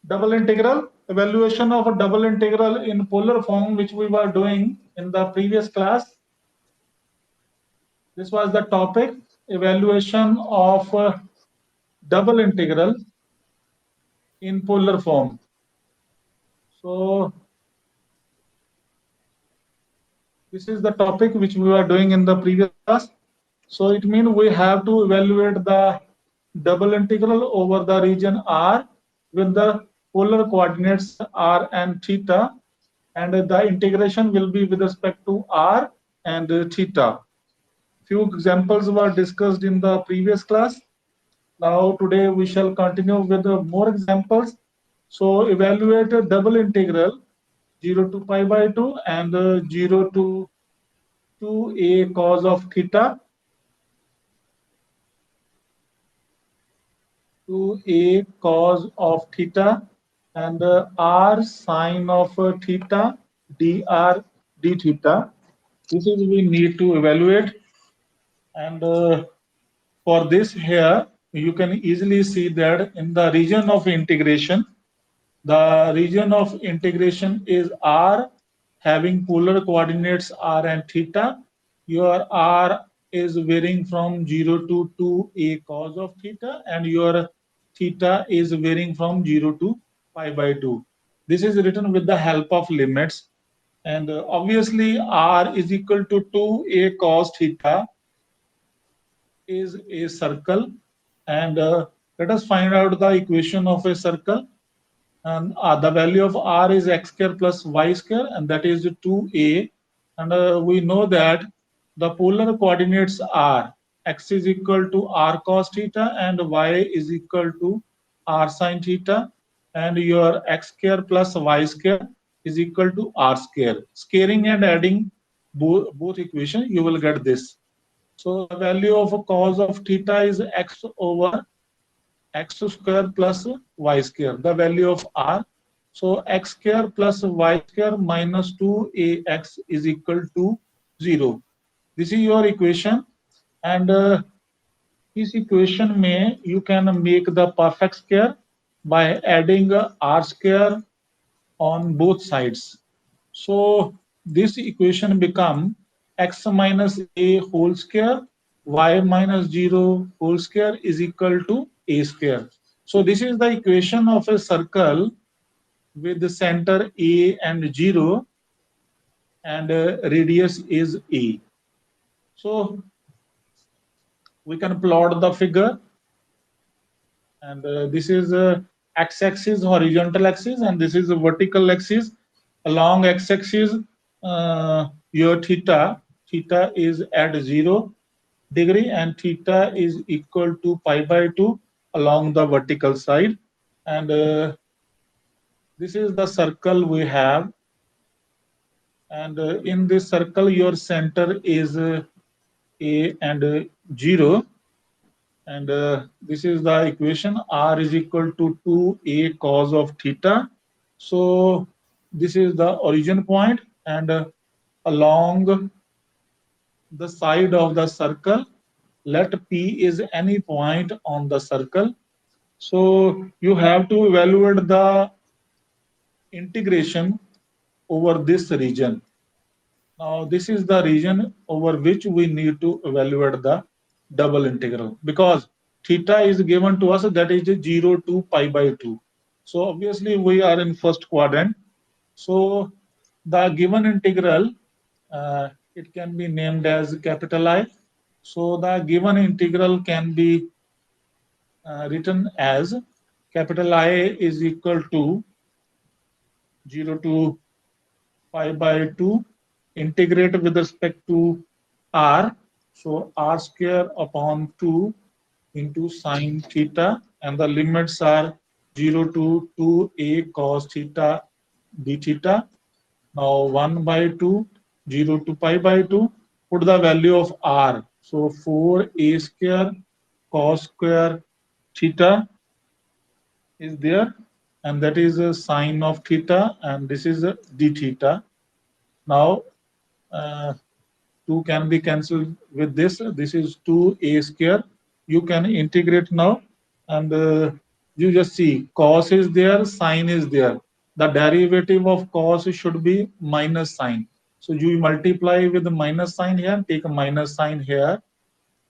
Double integral, evaluation of a double integral in polar form, which we were doing in the previous class. This was the topic, evaluation of double integral in polar form. So this is the topic which we were doing in the previous class. So it means we have to evaluate the double integral over the region R with the polar coordinates R and theta, and the integration will be with respect to R and theta. Few examples were discussed in the previous class. Now today we shall continue with more examples. So evaluate a double integral 0 to pi by 2 and 0 to 2a cos of theta to a cos of theta and r sine of theta dr d theta. This is we need to evaluate, and for this here you can easily see that in the region of integration, the region of integration is r having polar coordinates r and theta. Your r is varying from 0 to 2a cos of theta, and your theta is varying from 0 to pi by 2. This is written with the help of limits, and obviously r is equal to 2a cos theta is a circle, and let us find out the equation of a circle. And the value of r is x square plus y square, and that is 2a. And we know that the polar coordinates are x is equal to r cos theta and y is equal to r sin theta, and your x square plus y square is equal to r square. Scaling and adding both equations, you will get this. So the value of a cos of theta is x over x square plus y square, the value of r. So x square plus y square minus 2ax is equal to 0. This is your equation, and this equation may you can make the perfect square by adding r square on both sides. So this equation become x minus a whole square y minus 0 whole square is equal to a square. So this is the equation of a circle with the center a and 0, and radius is a. So we can plot the figure, and this is x-axis, horizontal axis, and this is a vertical axis. Along x-axis, your theta is at 0 degree, and theta is equal to pi by 2 along the vertical side. And this is the circle we have, and in this circle your center is a and 0, and this is the equation, r is equal to 2a cos of theta. So this is the origin point, and along the side of the circle, let p is any point on the circle. So you have to evaluate the integration over this region. Now this is the region over which we need to evaluate the double integral, because theta is given to us, that is 0 to pi by 2. So obviously we are in first quadrant. So the given integral, it can be named as capital I. So the given integral can be written as capital I is equal to 0 to pi by 2, integrate with respect to r. So r square upon 2 into sine theta, and the limits are 0 to 2a cos theta d theta. Now 1 by 2, 0 to pi by 2, put the value of r. So 4a square cos square theta is there, and that is a sine of theta, and this is a d theta. Now uh, 2 can be cancelled with this. This is 2a square. You can integrate now, and You just see cos is there, sine is there. The derivative of cos should be minus sine. So you multiply with the minus sign here, take a minus sign here,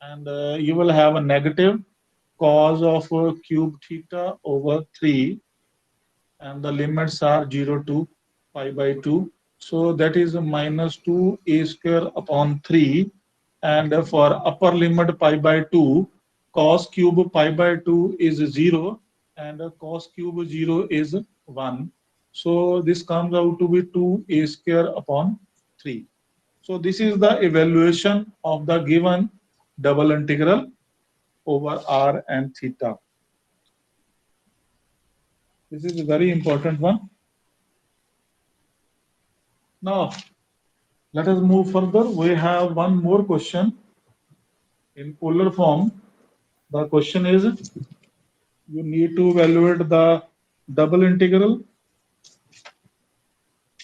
and you will have a negative cos of cube theta over 3, and the limits are 0 to pi by 2. So that is minus 2 a square upon 3. And for upper limit pi by 2, cos cube pi by 2 is 0, and cos cube 0 is 1. So this comes out to be 2a square upon 3. So this is the evaluation of the given double integral over r and theta. This is a very important one. Now, let us move further. We have one more question in polar form. The question is, you need to evaluate the double integral,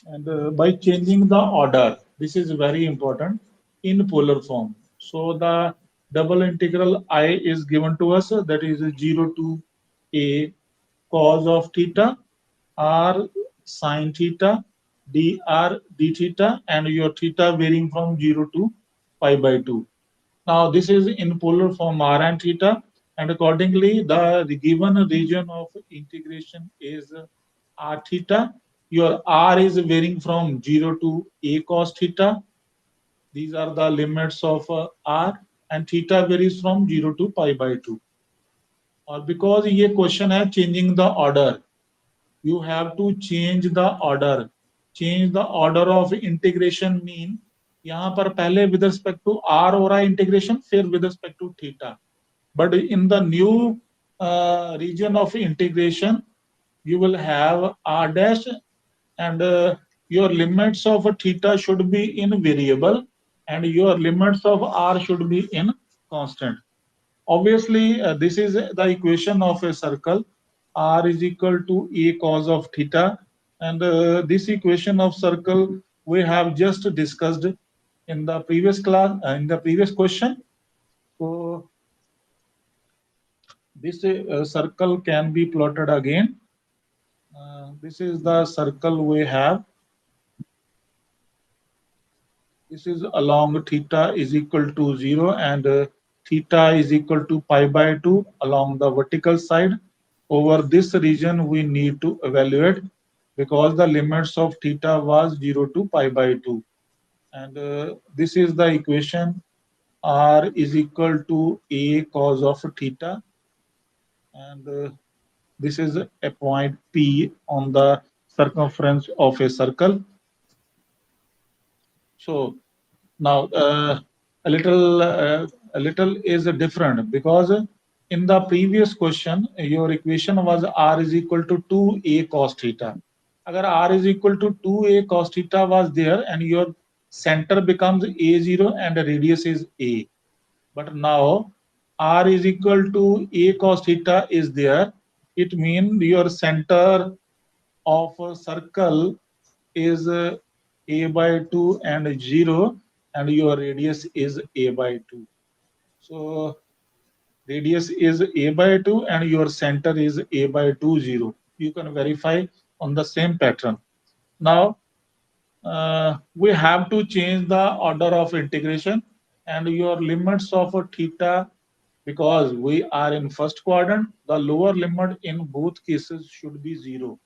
and by changing the order. This is very important in polar form. So the double integral I is given to us, that is 0 to a cos of theta, r sine theta, dr d theta, and your theta varying from 0 to pi by 2. Now this is in polar form r and theta, and accordingly the given region of integration is r theta. Your r is varying from 0 to a cos theta. These are the limits of r, and theta varies from 0 to pi by 2. और because ये question है changing the order, you have to change the order. Change the order of integration mean यहाँ पर पहले with respect to r हो रहा है integration, फिर with respect to theta. But in the new region of integration, you will have r dash, and your limits of theta should be in variable, and your limits of r should be in constant. Obviously, this is the equation of a circle. R is equal to a cos of theta, and this equation of circle we have just discussed in the previous class, in the previous question. So this circle can be plotted again. This is the circle we have. This is along theta is equal to 0, and theta is equal to pi by 2 along the vertical side. Over this region we need to evaluate, because the limits of theta was 0 to pi by 2. And this is the equation. R is equal to a cos of theta, and this is a point P on the circumference of a circle. So now a little is different, because in the previous question your equation was r is equal to 2a cos theta. Agar r is equal to 2a cos theta was there, and your center becomes a0 and the radius is a. But now r is equal to a cos theta is there. It means your center of a circle is a by 2 and 0, and your radius is a by 2. So radius is a by 2 and your center is a by 2 0. You can verify on the same pattern. Now we have to change the order of integration, and your limits of theta, because we are in first quadrant, the lower limit in both cases should be 0.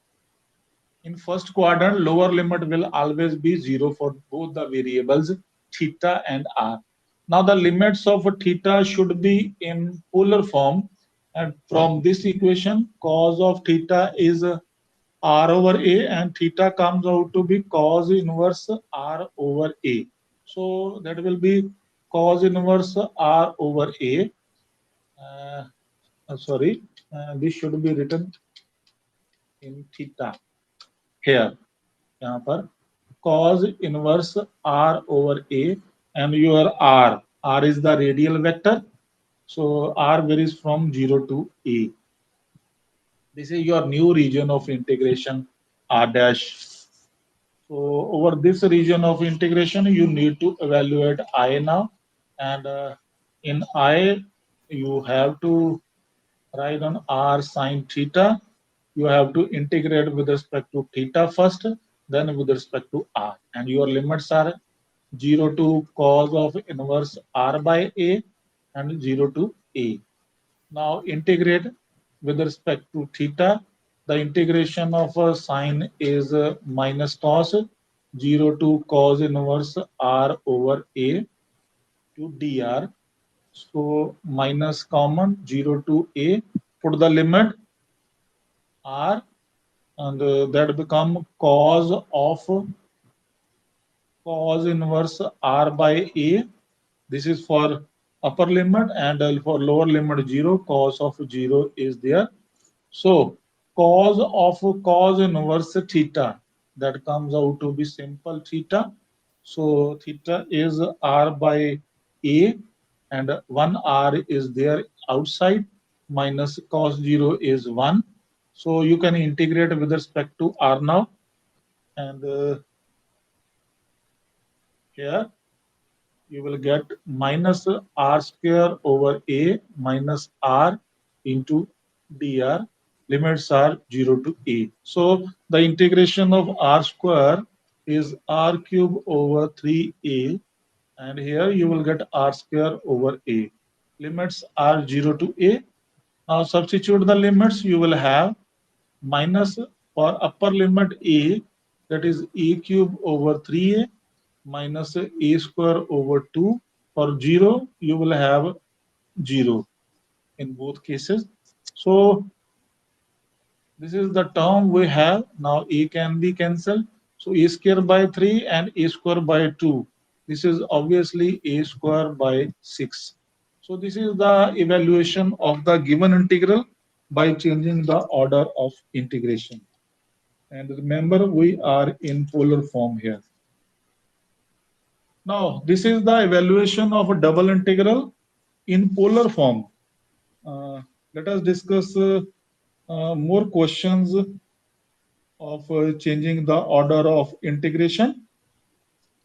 In first quadrant, lower limit will always be 0 for both the variables theta and r. Now the limits of theta should be in polar form, and from this equation cos of theta is r over a, and theta comes out to be cos inverse r over a. So that will be cos inverse r over a. Sorry, this should be written in theta here. यहाँ पर cos inverse r over a, and your r is the radial vector, so r varies from 0 to a. This is your new region of integration, r dash. So over this region of integration you need to evaluate I now, and in I you have to write on r sine theta. You have to integrate with respect to theta first, then with respect to r. And your limits are 0 to cos of inverse r by a and 0 to a. Now integrate with respect to theta. The integration of sine is minus cos 0 to cos inverse r over a to dr. So minus common 0 to a. Put the limit r, and that become cos inverse r by a. This is for upper limit, and for lower limit 0, cos of 0 is there. So cos of cos inverse theta, that comes out to be simple theta. So theta is r by a, and 1 r is there outside, minus cos 0 is 1. So you can integrate with respect to r now, and here you will get minus r square over a minus r into dr. Limits are 0 to a. So the integration of r square is r cube over 3a, and here you will get r square over a. Limits are 0 to a. Now substitute the limits. You will have minus for upper limit a, that is a cube over 3a minus a square over 2. For 0, you will have 0 in both cases. So this is the term we have. Now a can be cancelled. So a square by 3 and a square by 2. This is obviously a square by 6. So this is the evaluation of the given integral by changing the order of integration. And remember, we are in polar form here. Now, this is the evaluation of a double integral in polar form. Uh, Let us discuss more questions of changing the order of integration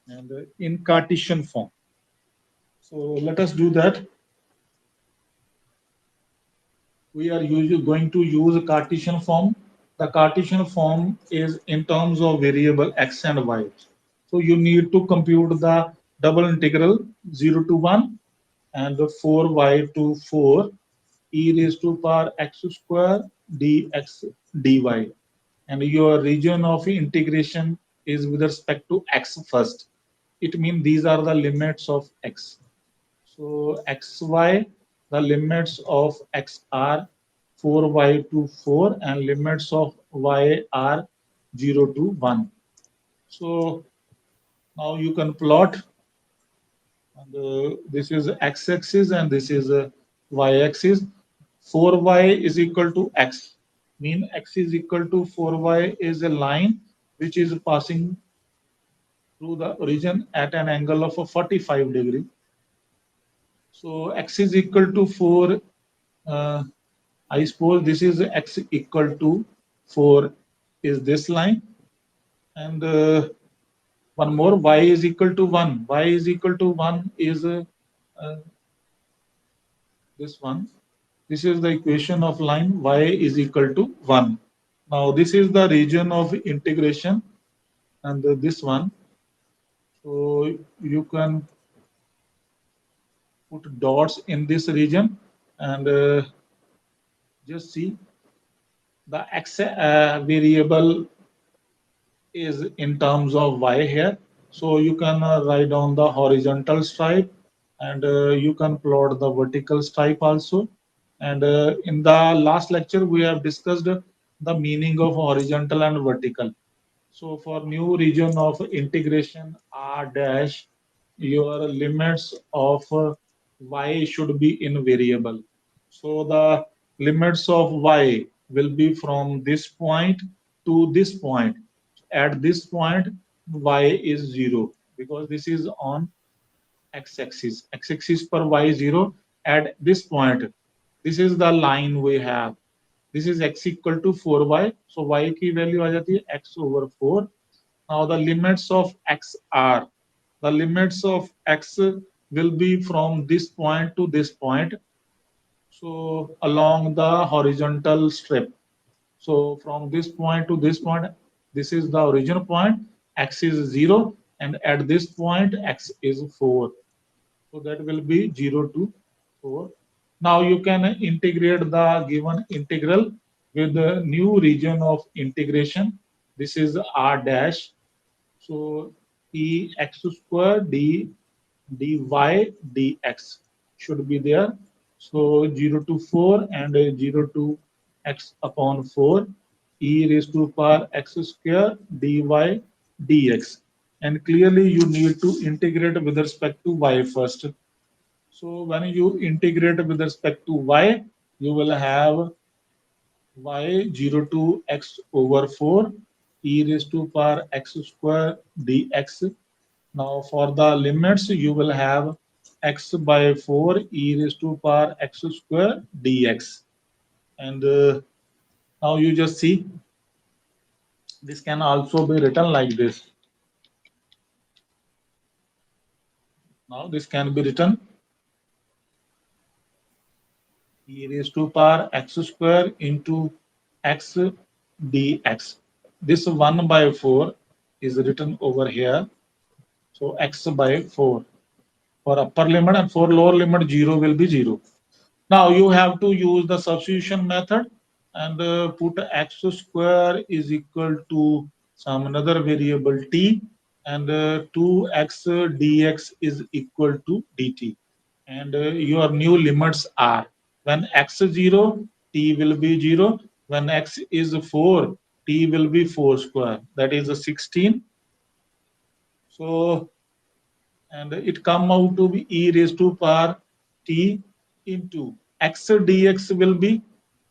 and in Cartesian form. So let us do that. We are going to use Cartesian form. The Cartesian form is in terms of variable x and y. So you need to compute the double integral 0 to 1 and 4y to 4 e raised to power x square dx dy. And your region of integration is with respect to x first. It means these are the limits of x. So xy, the limits of x are 4y to 4, and limits of y are 0 to 1. So now you can plot, and this is x-axis and this is y-axis. 4y is equal to x. Mean x is equal to 4y is a line which is passing through the origin at an angle of a 45 degree. So x is equal to 4. Uh, I suppose this is x equal to 4 is this line, and one more, y is equal to 1. Y is equal to 1 is uh, this one. This is the equation of line y is equal to 1. Now this is the region of integration, and this one. So you can put dots in this region, and just see the x variable is in terms of y here. So you can write down the horizontal stripe, and you can plot the vertical stripe also. And in the last lecture, we have discussed the meaning of horizontal and vertical. So for new region of integration r dash, your limits of y should be in variable. So the limits of y will be from this point to this point. At this point, y is 0 because this is on x-axis. X-axis per y is 0. At this point, this is the line we have. This is x equal to 4y. So y की value आ जाती है x over 4. Now the limits of x are, the limits of x will be from this point to this point. So along the horizontal strip. So from this point to this point, this is the origin point, x is 0, and at this point, x is 4. So that will be 0 to 4. Now you can integrate the given integral with the new region of integration. This is r dash. So e x square dy dx should be there. So 0 to 4 and 0 to x upon 4 e raised to power x square dy dx. And clearly you need to integrate with respect to y first. So when you integrate with respect to y, you will have y 0 to x over 4 e raised to power x square dx. Now for the limits, you will have x by 4 e raised to power x square dx. And now you just see this can also be written like this. Now this can be written e raised to power x square into x dx. This 1 by 4 is written over here. So x by 4 for upper limit, and for lower limit 0 will be 0. Now you have to use the substitution method and put x square is equal to some another variable t, and 2x dx is equal to dt. And your new limits are when x is 0, t will be 0. When x is 4, t will be 4 square. That is a 16. So and it come out to be e raised to power t into x dx will be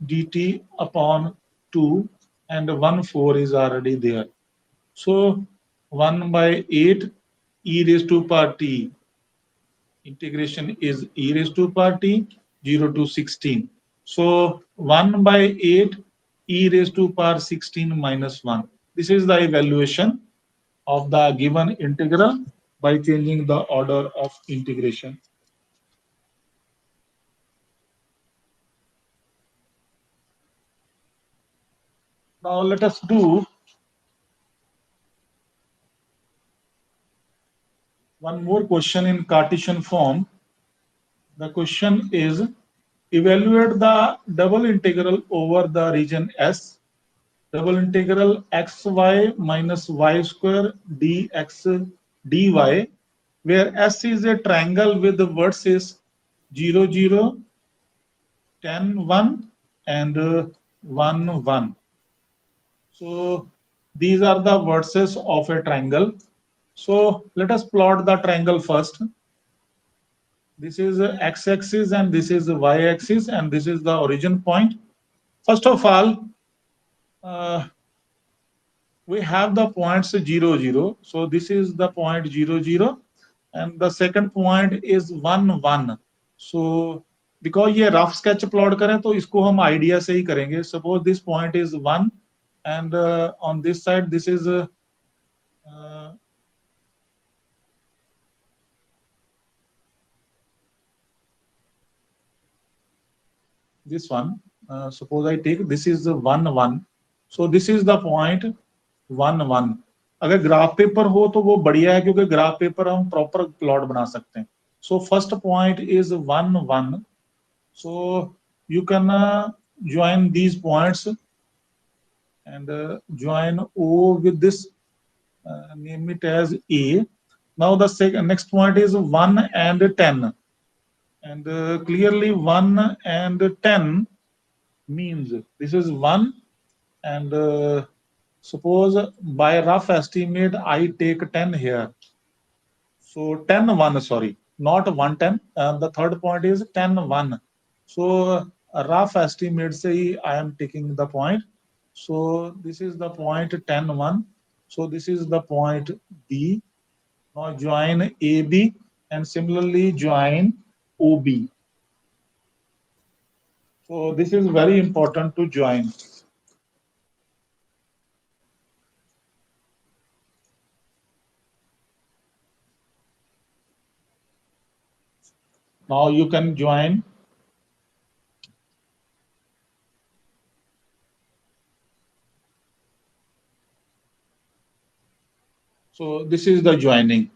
dt upon 2, and 1 4 is already there. So 1 by 8 e raised to power t integration is e raised to power t 0 to 16. So 1 by 8 e raised to power 16 minus 1. This is the evaluation of the given integral by changing the order of integration. Now let us do one more question in Cartesian form. The question is evaluate the double integral over the region S, double integral xy minus y square dx dy, where S is a triangle with the vertices 0, 0, 10, 1, and 1, 1. So these are the vertices of a triangle. So let us plot the triangle first. This is x-axis and this is y-axis and this is the origin point. First of all, uh, we have the points 0, 0. So this is the point 0, 0, and the second point is 1, 1. So because ये rough sketch plot करें तो इसको हम idea से ही करेंगे. Suppose this point is 1 and on this side this is uh, this one. Suppose I take this is the 1, 1. So this is the point 1, 1. अगर graph paper हो तो वो बढ़िया है क्योंकि ग्राफ पेपर हम प्रॉपर प्लॉट बना सकते हैं. So first point is 1, 1. So you can join these points and join O with this, name it as A. Now the next point is 1 and 10. And clearly 1 and 10 means this is 1 and suppose by rough estimate I take 10 here. So 10 1, sorry, not 1 10. The third point is 10 1. So a rough estimate say I am taking the point. So this is the point 10 1. So this is the point B. Now join AB and similarly join OB. So this is very important to join. Now you can join So this is the joining.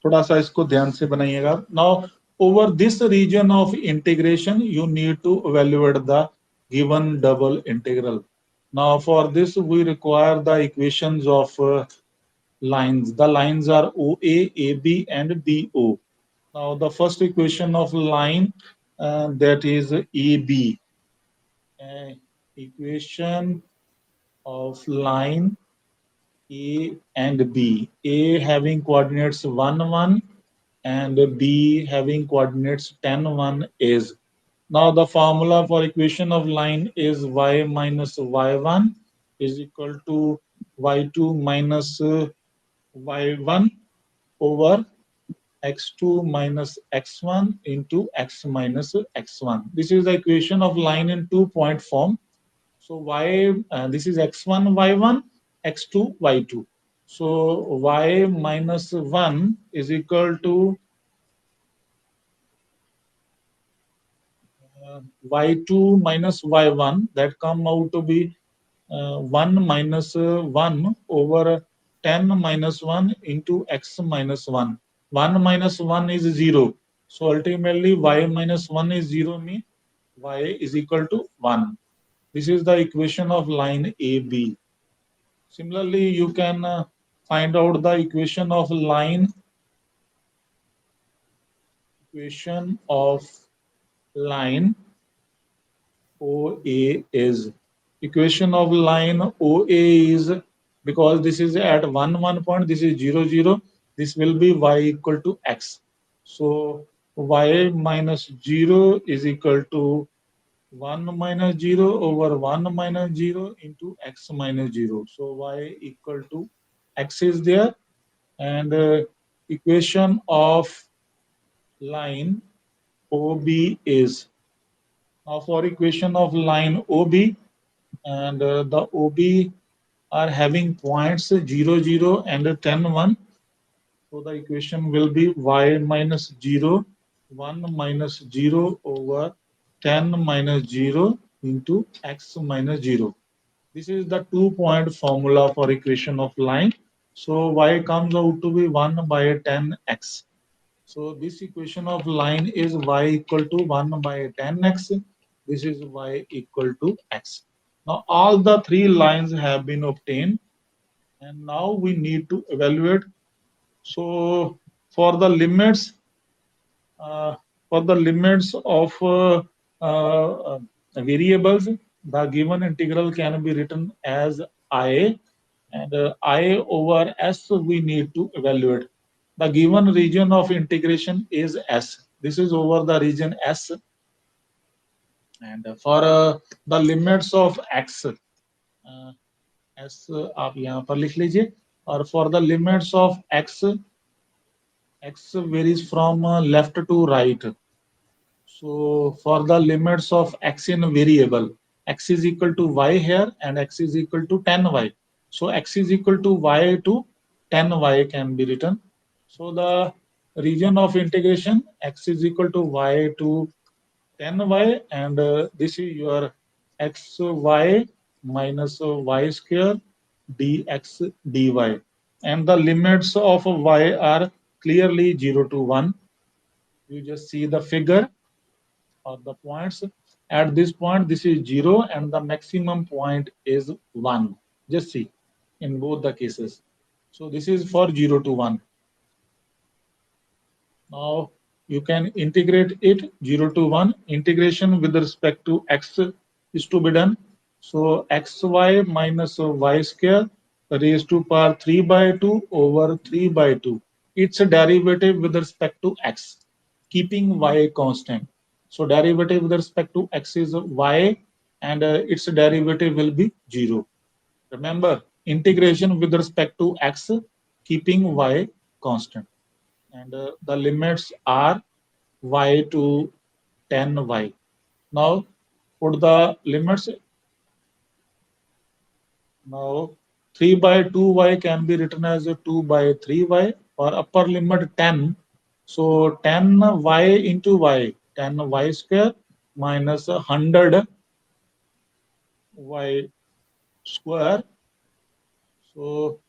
थोड़ा सा इसको ध्यान से बनाइएगा. Now over this region of integration you need to evaluate the given double integral. Now for this we require the equations of lines. The lines are OA, AB and BO. Now the first equation of line, that is AB. Equation of line A and B. A having coordinates 1, 1 and B having coordinates 10, 1 is. Now the formula for equation of line is y minus y1 is equal to y2 minus y1 over x2 minus x1 into x minus x1. This is the equation of line in 2-point form. So this is x1 y1, x2 y2. So y minus 1 is equal to y2 minus y1, that come out to be 1 minus 1 over 10 minus 1 into x minus 1. 1 minus 1 is 0. So ultimately y minus 1 is 0 means y is equal to 1. This is the equation of line AB. Similarly, you can find out the equation of line OA is. Equation of line OA is, because this is at 1, 1 point, this is 0, 0, this will be y equal to x. So y minus 0 is equal to 1 minus 0 over 1 minus 0 into x minus 0. So y equal to x is there, and equation of line OB is. Now for equation of line OB, and the OB are having points 0, 0 and 10, 1. So the equation will be y minus 0, 1 minus 0 over 10 minus 0 into x minus 0. This is the 2-point formula for equation of line. So y comes out to be 1 by 10x. So this equation of line is y equal to 1 by 10x. This is y equal to x. Now all the three lines have been obtained, and now we need to evaluate. So for the limits, uh, of variables, the given integral can be written as I, and I over S we need to evaluate. The given region of integration is S. This is over the region S, and for the limits of x, S आप यहाँ पर लिख लीजिए, और for the limits of x varies from left to right. So for the limits of x in variable, x is equal to y here and x is equal to 10y. So x is equal to y to 10y can be written. So the region of integration, x is equal to y to 10y, and this is your xy minus y square dx dy. And the limits of y are clearly 0 to 1. You just see the figure or the points. At this point, this is 0 and the maximum point is 1. Just see in both the cases. So this is for 0 to 1. Now you can integrate it 0 to 1. Integration with respect to x is to be done. So xy minus y square raised to power 3 by 2 over 3 by 2. It's a derivative with respect to x, keeping y constant. So derivative with respect to x is y, and its derivative will be 0. Remember, integration with respect to x, keeping y constant, and the limits are y to 10y. Now put the limits. Now 3 by 2y can be written as a 2 by 3y, or upper limit 10. So 10y into y, 10y square minus 100y square. So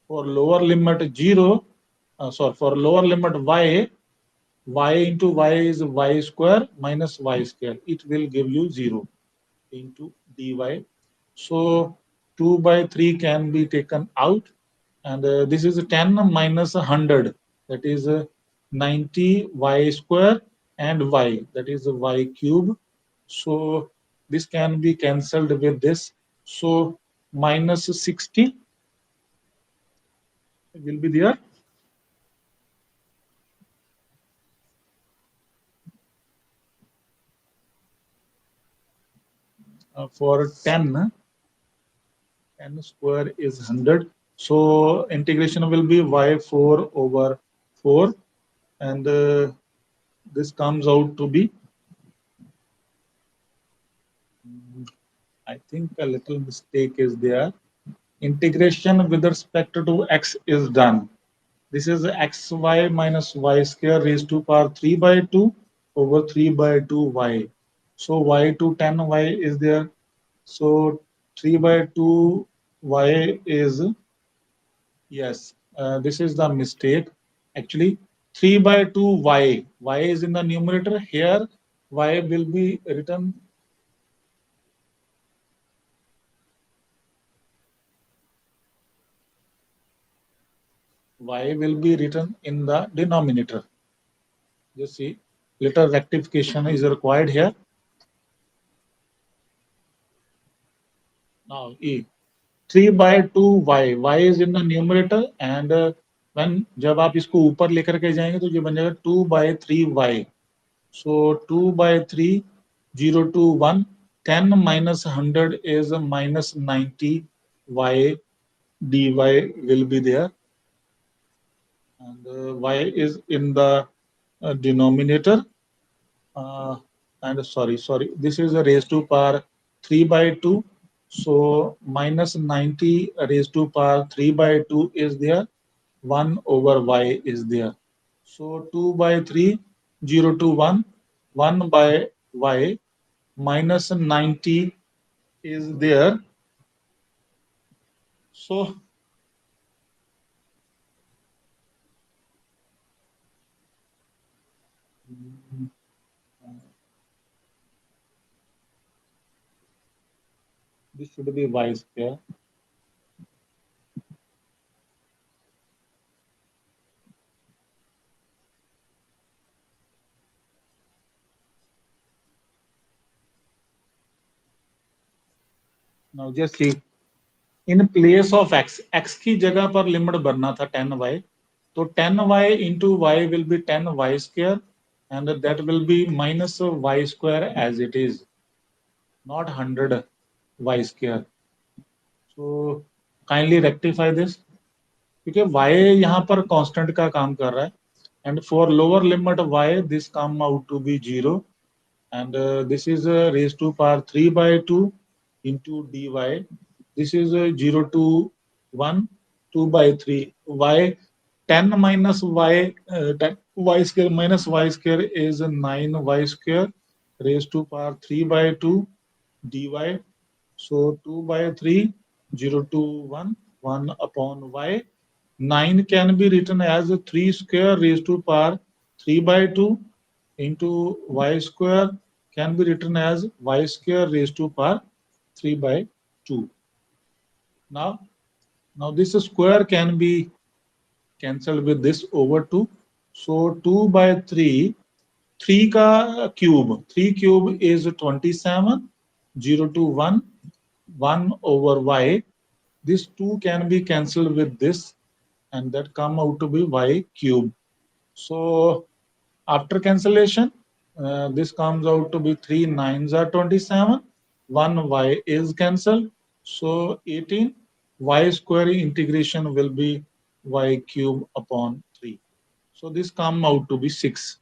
For lower limit 0, for lower limit y into y is y square minus y square. It will give you 0 into dy. So 2 by 3 can be taken out, and this is 10 minus 100, that is 90 y square, and y, that is y cube. So this can be cancelled with this. So minus 60 will be there. For 10 square is 100. So integration will be y4 over 4, and this comes out to be, I think a little mistake is there. Integration with respect to x is done. This is xy minus y square raised to power 3 by 2 over 3 by 2 y. So y to 10y is there. So 3 by 2 y is, yes, this is the mistake. Actually, 3 by 2 y. Y is in the numerator. Here, y will be written. Y will be written in the denominator. You see, little rectification is required here. Now, E. 3 by 2 y. Y is in the numerator, and when जब आप इसको ऊपर लेकर के जाएंगे तो ये बन जाएगा 2 by 3 y. So 2 by 3, 0 to 1, 10 minus 100 is minus 90 y dy will be there, and y is in the denominator. And sorry, this is a raised to power 3 by 2. So minus 90 raised to power 3 by 2 is there. 1 over y is there. So 2 by 3, 0 to 1, 1 by y, minus 90 is there. So this should be y square. Now just see, in place of x की जगह पर limit बनना था 10y, तो 10y into y will be 10y square, and that will be minus y square as it is, not 100 y square. So kindly rectify this, क्योंकि y यहाँ पर constant का काम कर रहा है, and for lower limit y this come out to be 0, and this is raised to power 3 by 2 into dy. This is 0 to 1, 2 by 3 y. 10 minus y, 10 y square minus y square is 9y square raised to power 3 by 2 dy. So 2 by 3, 0 to 1, 1 upon y. 9 can be written as 3 square raised to power 3 by 2 into y square can be written as y square raised to power 3 by 2. Now this square can be cancelled with this over 2. So 2 by 3, 3 ka cube, 3 cube is 27, 0 to 1, 1 over y. This 2 can be cancelled with this, and that come out to be y cube. So after cancellation, this comes out to be 3 9s are 27, 1 y is cancelled. So 18, y square integration will be y cube upon 3. So this come out to be 6.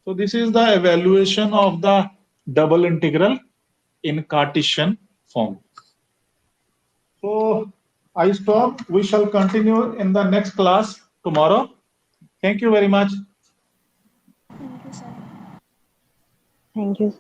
So this is the evaluation of the double integral in Cartesian form. So I stop. We shall continue in the next class tomorrow. Thank you very much. Thank you, sir. Thank you, sir.